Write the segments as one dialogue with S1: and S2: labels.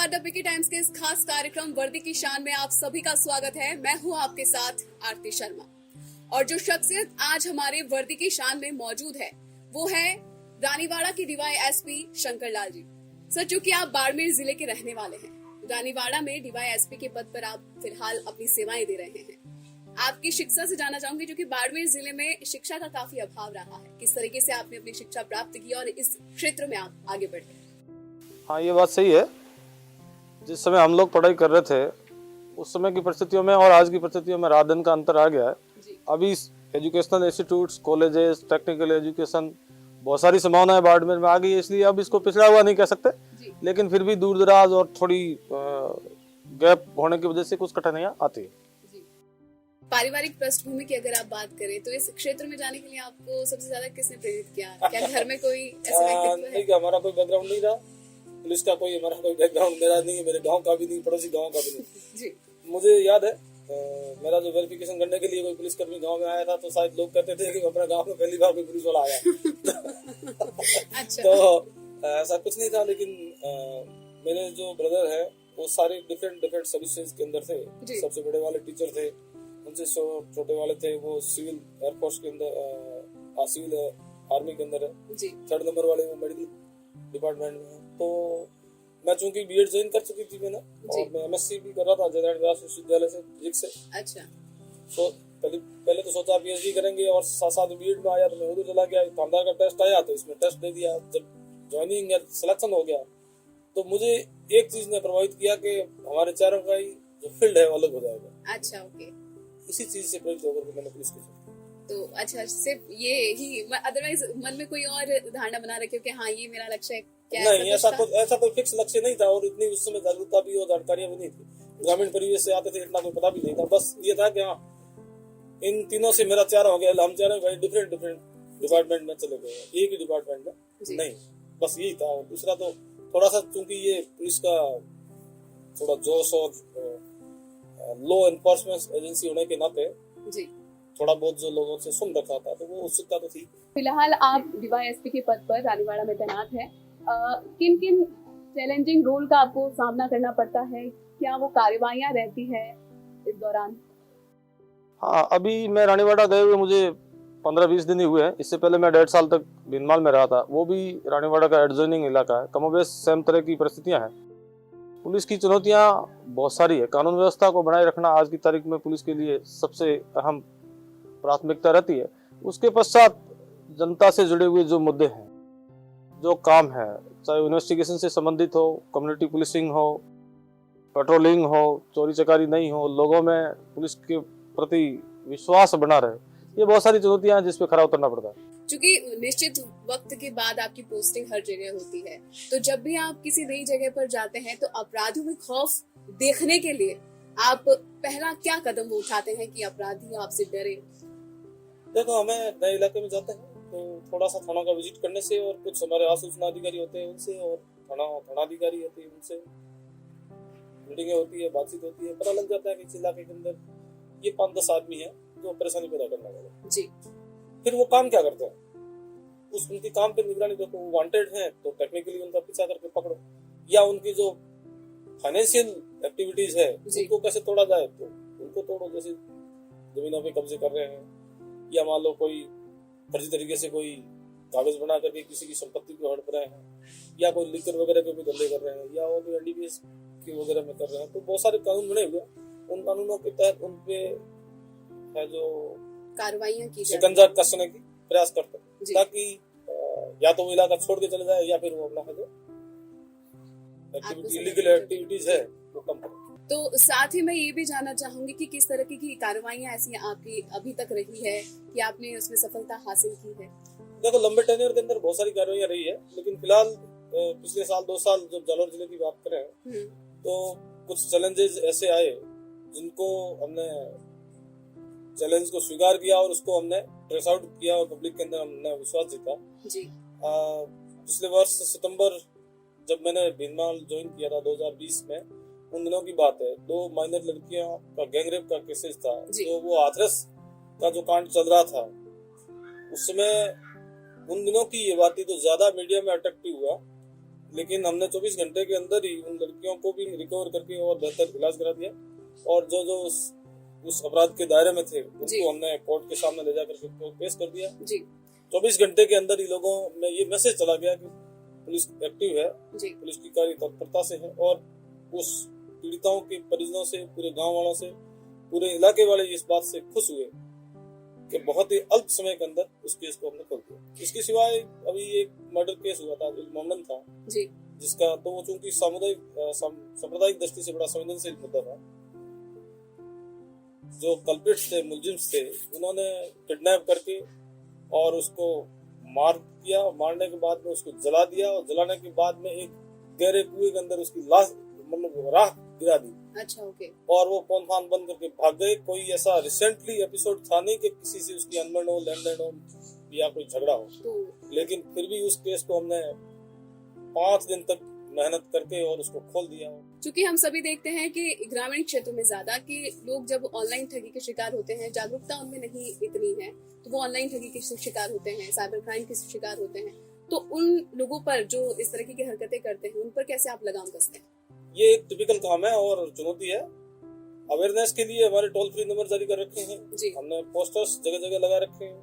S1: नमस्कार, the Vicky times के इस खास कार्यक्रम वर्दी की शान में आप सभी का स्वागत है। मैं हूं आपके साथ आरती शर्मा और जो शख्सियत आज हमारे वर्दी की शान में मौजूद है वो है रानीवाड़ा के डीवाईएसपी शंकर लाल जी। सर, चूंकि आप बाड़मेर जिले के रहने वाले हैं, रानीवाड़ा में डीवाईएसपी के पद पर आप फिलहाल अपनी सेवाएं दे रहे हैं। आपकी शिक्षा से जानना चाहूंगी, जो कि बाड़मेर जिले में शिक्षा का काफी अभाव रहा है, किस तरीके से आपने अपनी शिक्षा प्राप्त की और इस क्षेत्र में आप आगे बढ़े।
S2: हाँ, ये बात सही है। जिस समय हम लोग पढ़ाई कर रहे थे उस समय की परिस्थितियों में और आज की परिस्थितियों में रात दिन का अंतर आ गया है। अभी educational institutes, colleges, technical education, बहुत सारी संभावनाएं बाड़मेर में आ गई है, इसलिए अब इसको पिछड़ा हुआ नहीं कह सकते, लेकिन फिर भी दूर दराज और थोड़ी गैप होने की वजह से कुछ कठिनाइयां आती है।
S1: पारिवारिक पृष्ठभूमि की अगर आप बात करें तो इस क्षेत्र में जाने के लिए आपको सबसे ज्यादा किसने प्रेरित किया? क्या घर में कोई ऐसे व्यक्तित्व है?
S3: नहीं, हमारा कोई बैकग्राउंड नहीं रहा पुलिस का, कोई हमारा कोई बैकग्राउंड मेरा नहीं है, मेरे गांव का भी नहीं, पड़ोसी गांव का भी नहीं। जी। मुझे याद है मेरा जो वेरिफिकेशन करने के लिए कोई पुलिसकर्मी गांव में आया था तो शायद लोग कहते थे कि अपने गांव में पहली बार कोई पुलिस वाला आया। अच्छा। तो ऐसा कुछ नहीं था, लेकिन मेरे जो ब्रदर है वो सारे डिफरेंट सर्विसेज के अंदर थे। सबसे बड़े वाले टीचर थे, उनसे छोटे वाले थे वो सिविल एयरफोर्स के अंदर, सिविल आर्मी के अंदर है। थर्ड नंबर वाले वो मेडिकल डिपार्टमेंट में है। तो मैं चूंकि बीएड ज्वाइन कर चुकी थी मैंने, और मैं एमएससी भी कर रहा था जयनारायण व्यास विश्वविद्यालय से फिजिक्स से। अच्छा। तो पहले तो सोचा पीएचडी करेंगे और साथ साथ बीएड में आया तो मैं उधर चला गया। थानदार का टेस्ट आया तो इसमें टेस्ट दे दिया। जब ज्वाइनिंग या सिलेक्शन हो गया तो मुझे एक चीज ने प्रभावित किया कि हमारे चारों का ही जो फील्ड है वो अलग हो जाएगा। अच्छा, ओके। इसी चीज से प्रेरित होकर मैंने पुलिस को। तो अच्छा, सिर्फ ये ही, अदरवाइज मन में कोई और धारणा बना रखे हो कि हाँ ये मेरा लक्ष्य है? क्या नहीं, ऐसा कोई फिक्स लक्ष्य नहीं था, और इतनी उस समय जागरूकता भी और जानकारियां भी नहीं थी। ग्रामीण परिवेश से आते थे, इतना कोई पता भी नहीं था। बस ये था कि हाँ इन तीनों से मेरा चार हो गया, हम चारों भाई डिफरेंट डिपार्टमेंट में चले गए, एक ही डिपार्टमेंट में नहीं, बस यही था। और दूसरा तो थोड़ा सा चूंकि ये पुलिस का थोड़ा जोश और लॉ एनफोर्समेंट एजेंसी होने के नाते थोड़ा बहुत जो लोगों से सुन रखा था, तो वो उत्सुकता तो थी। फिलहाल
S1: आप डीवाईएसपी के पद पर रानीवाड़ा में तैनात हैं। किन किन चैलेंजिंग रोल का आपको सामना करना पड़ता है? क्या वो कार्रवाइयां रहती है इस दौरान?
S2: हाँ, अभी मैं रानीवाड़ा गए हुए मुझे 15-20 दिन ही हुए हैं। इससे पहले मैं 1.5 साल तक भीनमाल में रहा था, वो भी रानीवाड़ा का एडजॉइनिंग इलाका है। कमोबेश सेम तरह की परिस्थितियां हैं। पुलिस की चुनौतियां बहुत सारी है। कानून व्यवस्था को बनाए रखना आज की तारीख में पुलिस के लिए सबसे अहम प्राथमिकता रहती है। उसके पश्चात जनता से जुड़े हुए जो मुद्दे हैं, जो काम है, चाहे इन्वेस्टिगेशन से संबंधित हो, कम्युनिटी पुलिसिंग हो, पेट्रोलिंग हो, चोरी चकारी नहीं हो, लोगों में पुलिस के प्रति विश्वास बना रहे, ये बहुत सारी चुनौतियां हैं जिस पे खरा उतरना पड़ता है।
S1: क्योंकि निश्चित वक्त के बाद आपकी पोस्टिंग हर जगह होती है, तो जब भी आप किसी नई जगह पर जाते हैं तो अपराधियों में खौफ देखने के लिए आप पहला क्या कदम उठाते हैं कि अपराधी आपसे डरे?
S3: देखो, हमें नए इलाके में जाते हैं तो थोड़ा सा थाना का विजिट करने से, और कुछ हमारे आसूचना अधिकारी होते हैं उनसे, और थाना अधिकारी होते हैं उनसे मीटिंगें होती है, बातचीत होती है, पता लग जाता है कि इस इलाके के अंदर ये 5-10 आदमी है जो परेशानी पैदा करने वाले जी। फिर वो काम क्या करते हैं, उनकी काम पे निगरानी रखो। वो वांटेड है तो टेक्निकली उनका पीछा करके पकड़ो, या उनकी जो फाइनेंशियल एक्टिविटीज है उनको कैसे तोड़ा जाए तो उनको तोड़ो। जैसे जमीनों पे कब्जे कर रहे हैं, या मान लो कोई फर्जी तरीके से कोई कागज बना करके किसी की संपत्ति को हड़प रहे हैं, या कोई लिकर वगैरह के भी धंधे कर रहे हैं, या वो कोई एनडीपीएस की वगैरह में कर रहे हैं, तो बहुत सारे कानून बने हुए। उन कानूनों के तहत उन पे है जो कार्रवाइयां की जाए, शिकंजा कसने की प्रयास करते हैं, ताकि या तो वो इलाका छोड़ के चले जाए, या फिर वो अपना है जो इलीगल एक्टिविटीज है वो कम करे।
S1: तो साथ ही मैं ये भी जानना चाहूंगी कि किस तरह की कार्रवाइयां ऐसी आपकी अभी तक रही है कि आपने उसमें सफलता हासिल की है?
S3: देखो, लंबे टेन्योर के अंदर बहुत सारी कार्रवाइयां रही है, लेकिन फिलहाल पिछले साल 2 साल जब जालौर जिले की बात करें तो कुछ चैलेंजेस ऐसे आए जिनको हमने चैलेंज को स्वीकार किया और उसको हमने ट्रेस आउट किया और पब्लिक के अंदर हमने विश्वास जीता जी। पिछले वर्ष सितंबर जब मैंने भीनमाल ज्वाइन किया था 2020 में, उन दिनों की बात है, 2 माइनर लड़कियों का गैंगरेप का केसेस था। तो वो हाथरस का जो कांड चल रहा था उस समय, उन दिनों की ये बात थी तो ज्यादा मीडिया में अट्रैक्टिव हुआ, लेकिन हमने 24 घंटे के अंदर ही उन लड़कियों को भी रिकवर करके और बेहतर इलाज करा दिया, और जो जो उस अपराध के दायरे में थे उनको हमने कोर्ट के सामने ले जाकर पेश कर दिया। 24 घंटे के अंदर ही लोगों में ये मैसेज चला गया कि पुलिस एक्टिव है, पुलिस की कार्य तत्परता से है, और उस पीड़िताओं के परिजनों से, पूरे गांव वालों से, पूरे इलाके वाले इस बात से खुश हुए कि बहुत ही अल्प समय के अंदर उस केस को हमने खोल दिया। इसके सिवाय अभी एक मर्डर केस हुआ था, एक मोमडन था जिसका, तो वो चूंकि सांप्रदायिक दृष्टि से बड़ा संवेदनशील मुद्दा था। जो कल्प्रिट्स थे, मुलजिम्स थे, उन्होंने किडनैप करके और उसको मार दिया, मारने के बाद में उसको जला दिया, और जलाने के बाद में एक गहरे कुएं के अंदर उसकी लाश मतलब राख गिरा दी।
S1: अच्छा, ओके।
S3: और वो पौन फान बंद करके भाग गए। कोई ऐसा रिसेंटली एपिसोड था नहीं कि किसी से उसकी अनबन हो, लेन देन हो या कोई झगड़ा हो, लेकिन फिर भी उस केस को हमने 5 दिन तक मेहनत करके और उसको खोल दिया।
S1: क्योंकि हम सभी देखते हैं कि ग्रामीण क्षेत्रों में ज्यादा कि लोग जब ऑनलाइन ठगी के शिकार होते हैं, जागरूकता उनमें नहीं इतनी है, तो वो ऑनलाइन ठगी के शिकार होते हैं, साइबर क्राइम के शिकार होते हैं। तो उन लोगों पर जो इस तरह की हरकतें करते हैं, उन पर कैसे आप लगाम कसते हैं?
S3: ये एक टिपिकल काम है और चुनौती है। अवेयरनेस के लिए हमारे टोल फ्री नंबर जारी कर रखे हैं, हमने पोस्टर्स जगह जगह लगा रखे हैं,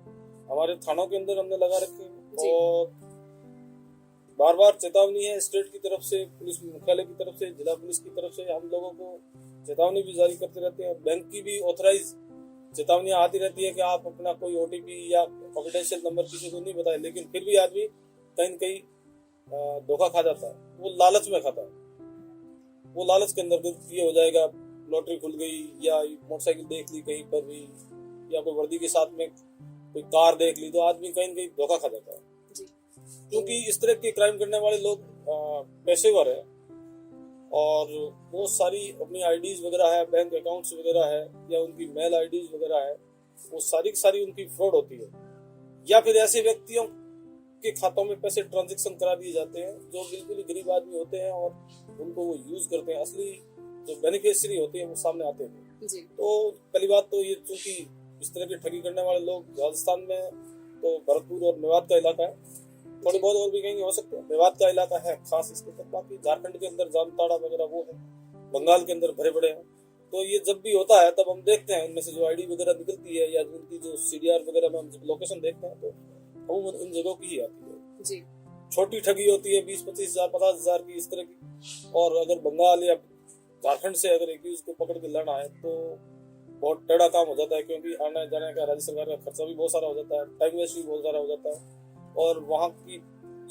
S3: हमारे थानों के अंदर हमने लगा रखे हैं, और बार बार चेतावनी है स्टेट की तरफ से, पुलिस मुख्यालय की तरफ से, जिला पुलिस की तरफ से हम लोगों को चेतावनी भी जारी करते रहते हैं। बैंक की भी ऑथराइज चेतावनियां आती रहती है कि आप अपना कोई OTP या कॉन्फिडेंशियल नंबर किसी को नहीं बताए, लेकिन फिर भी आदमी कहीं न कहीं धोखा खा जाता है। वो लालच में खाता है, वो लालच के अंदर ये हो जाएगा, लॉटरी खुल गई या मोटरसाइकिल देख ली कहीं पर भी, या कोई वर्दी के साथ में कोई कार देख ली, तो आदमी कहीं न कहीं धोखा खा जाता है। क्योंकि इस तरह के क्राइम करने वाले लोग पेशेवर है, और वो सारी अपनी आईडीज वगैरह है, बैंक अकाउंट्स वगैरह है, या उनकी मेल आईडीज वगैरह है, वो सारी की सारी उनकी फ्रॉड होती है, या फिर ऐसे व्यक्तियों के खातों में पैसे ट्रांजैक्शन करा दिए जाते हैं जो बिल्कुल ही गरीब आदमी होते हैं, और उनको वो यूज करते हैं। असली जो बेनिफिशियरी होते हैं वो सामने आते हैं। तो पहली बात तो ये, चूंकि इस तरह की ठगी करने वाले लोग राजस्थान में तो भरतपुर और मेवात का इलाका है, थोड़ी बहुत और भी कहीं हो सकते हैं, मेवात का इलाका है खास इसके तक, बाकी झारखंड के अंदर जामताड़ा वगैरह वो है, बंगाल के अंदर भरे पड़े हैं। तो ये जब भी होता है तब हम देखते हैं उनमें से जो आईडी वगैरह निकलती है, या जिनकी जो CDR वगैरह में हम जब लोकेशन देखते हैं, तो वो इन जगहों की ही आती है जी। छोटी ठगी होती है 20-25 हजार 50 हजार की इस तरह की, और अगर बंगाल या झारखंड से अगर एक उसको पकड़ के लाना है तो बहुत टेढ़ा काम हो जाता है, क्योंकि आने जाने का राज्य सरकार का खर्चा भी बहुत सारा हो जाता है, टाइम वेस्ट भी बहुत सारा हो जाता है, और वहाँ की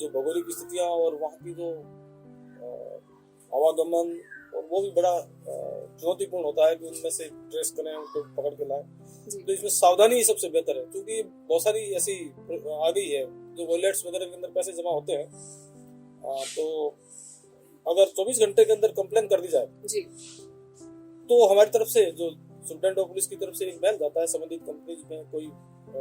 S3: जो भौगोलिक स्थितियाँ और वहाँ की जो आवागमन, वो भी बड़ा चुनौतीपूर्ण होता है कि उनमें से ट्रेस करें, उनको पकड़ के लाएं। तो इसमें सावधानी ही सबसे बेहतर है, क्योंकि बहुत सारी ऐसी आ गई है जो वॉलेट्स वगैरह के अंदर पैसे जमा होते हैं। तो अगर 24 घंटे के अंदर कंप्लेन कर दी जाए जी, तो हमारी तरफ से जो सुप्रीडेंट ऑफ पुलिस की तरफ से एक मेल जाता है संबंधित कंपनीज में, कोई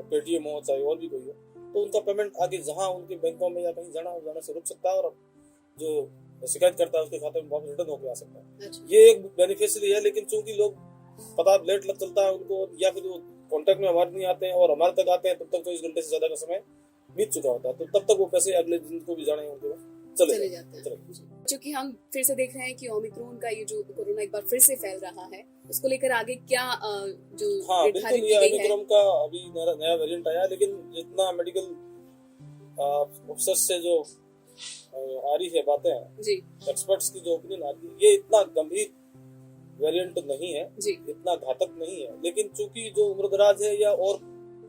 S3: पेटीएम हो चाहे और भी कोई हो, तो उनका पेमेंट आगे जहां उनके बैंकों में या कहीं जाने से रुक सकता है, और जो शिकायत करता है उसके खाते में वापस रिटर्न होकर आ सकता है। अच्छा। ये एक बेनिफिशियरी है, लेकिन चूंकि लोग पता लेट लग चलता है उनको, या फिर वो कांटेक्ट में हमारे नहीं आते हैं और हमारे तक आते हैं, तब तक 24 घंटे से ज्यादा का समय बीत चुका होता है, तो तब तक वो पैसे अगले दिन को भी जाने उनको चले जाते हैं।
S1: क्योंकि हम फिर से देख रहे हैं कि ओमिक्रॉन का ये जो कोरोना एक बार फिर से फैल रहा है, उसको लेकर आगे क्या जो
S3: बिल्कुल, ये ओमिक्रॉन का अभी नया वेरिएंट आया, लेकिन जितना मेडिकल अफसर्स से जो आ रही है बातें जी, एक्सपर्ट्स की जो ओपिनियन आ रही है, ये इतना गंभीर वेरिएंट नहीं है जी, इतना घातक नहीं है, लेकिन चूंकि जो उम्रदराज है या और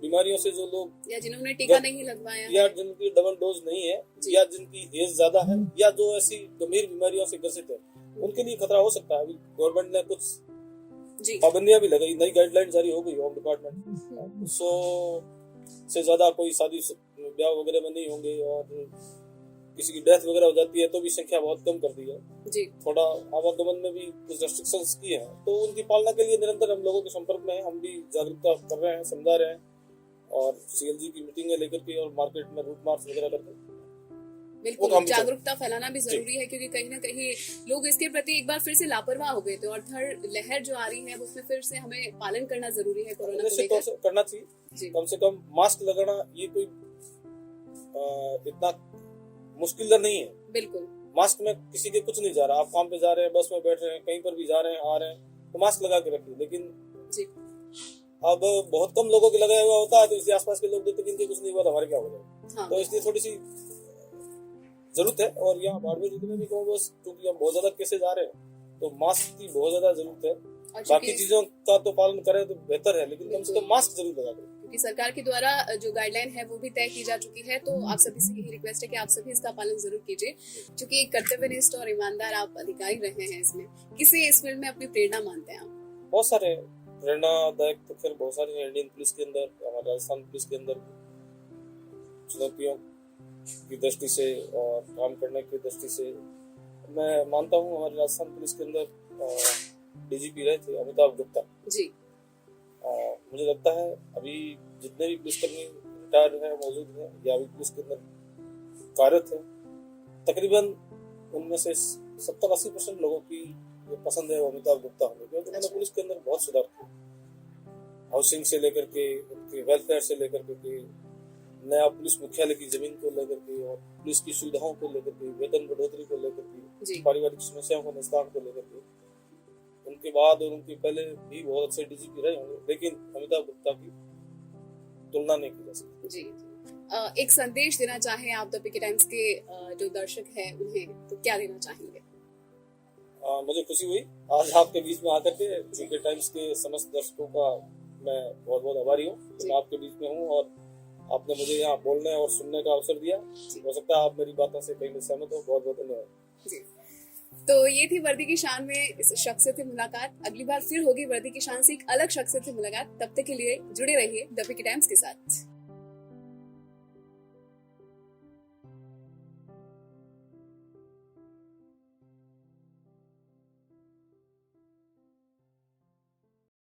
S3: बीमारियों से जो लोग, या
S1: जिन्होंने टीका नहीं लगवाया,
S3: या जिनकी डबल डोज नहीं है, या जिनकी एज ज्यादा है, या जो ऐसी गंभीर बीमारियों से ग्रसित है, उनके लिए खतरा हो सकता है। अभी गवर्नमेंट ने कुछ पाबंदियां भी लगाई, नई गाइडलाइन जारी हो गई होम डिपार्टमेंट, 100 से ज्यादा कोई शादी ब्याह वगैरह में नहीं होंगे, और किसी की डेथ वगैरह हो जाती है तो भी संख्या बहुत कम कर दी है जी। थोड़ा आवागमन में भी कुछ रेस्ट्रिक्शंस किए हैं, तो उनकी पालना के लिए निरंतर हम लोगों के संपर्क में हैं, हम भी जागरूकता कर रहे हैं, समझा रहे हैं, और CLG की मीटिंगें लेकर के और मार्केट में रूट मार्च वगैरह करके
S1: बिल्कुल जागरूकता फैलाना भी जरूरी है, क्योंकि कहीं ना कहीं लोग इसके प्रति एक बार फिर से लापरवाह हो गए थे, और थर्ड लहर जो आ रही है उसमें फिर से हमें पालन करना जरूरी है कोरोना को लेकर।
S3: करना चाहिए, कम से कम मास्क लगाना ये कोई इतना मुश्किल नहीं है।
S1: बिल्कुल,
S3: मास्क में किसी के कुछ नहीं जा रहा। आप काम पे जा रहे हैं, बस में बैठ रहे हैं, कहीं पर भी जा रहे हैं, आ रहे हैं, तो मास्क लगा के रखिए। लेकिन
S1: जी।
S3: अब बहुत कम लोगों के लगाया हुआ होता है, तो इसलिए आसपास के लोग देखते हैं कि इनके कुछ नहीं हुआ तो हमारे क्या हो जाएगा।
S1: हाँ।
S3: तो इसलिए थोड़ी सी जरूरत है। और यहाँ बाड़मेर जिले में भी कहूँ बस, क्योंकि हम बहुत ज्यादा केसेज आ रहे हैं, तो मास्क की बहुत ज्यादा जरूरत है। बाकी चीजों का तो पालन करें तो बेहतर है, लेकिन कम से कम मास्क जरूर लगा दें।
S1: क्योंकि सरकार के द्वारा जो गाइडलाइन है वो भी तय की जा चुकी है, तो आप सभी से यही रिक्वेस्ट है कि आप सभी इसका पालन जरूर कीजिए। क्योंकि एक कर्तव्यनिष्ठ और ईमानदार आप अधिकारी रहे हैं इसमें, किसे इस फील्ड में अपनी प्रेरणा मानते हैं आप?
S3: बहुत सारे प्रेरणादायक तो फिर बहुत सारे हैं। इंडियन पुलिस के अंदर, हमारे राजस्थान पुलिस के अंदर चुनौतियों की दृष्टि से और काम करने की दृष्टि से मैं मानता हूँ हमारे राजस्थान पुलिस के अंदर डीजीपी रहे थे अमिताभ गुप्ता
S1: जी।
S3: मुझे लगता है अभी जितने भी पुलिसकर्मी रिटायर हैं, मौजूद हैं या अभी पुलिस के अंदर कार्यरत है, तकरीबन उनमें से 70-80% लोगों की जो पसंद है वो अमिताभ गुप्ता होंगे, क्योंकि उन्होंने पुलिस के अंदर बहुत सुधार किया। हाउसिंग से लेकर के, उनके वेलफेयर से लेकर के, नया पुलिस मुख्यालय की जमीन को लेकर के, और पुलिस की सुविधाओं को लेकर के, वेतन बढ़ोतरी को लेकर के, पारिवारिक समस्याओं के निस्तारण को लेकर के, उनके बाद और उनके पहले भी बहुत अच्छे डीजीपी रहे होंगे, लेकिन अमिताभ गुप्ता की तुलना नहीं की जा सकती।
S1: जी। एक संदेश देना चाहें आप द पीके टाइम्स के जो दर्शक हैं उन्हें, तो क्या देना चाहेंगे?
S3: मुझे खुशी हुई आज आपके बीच में आकर के। पीके टाइम्स के समस्त दर्शकों का मैं बहुत बहुत आभारी हूँ कि मैं आपके बीच में हूँ और आपने मुझे यहाँ बोलने और सुनने का अवसर दिया। हो सकता है आप मेरी बातों से कहीं सहमत हो। बहुत बहुत धन्यवाद
S1: जी। तो ये थी वर्दी की शान में इस शख्स से मुलाकात। अगली बार फिर होगी वर्दी की शान से एक अलग शख्स से मुलाकात। तब तक के लिए जुड़े रहिए द पीके टाइम्स के साथ।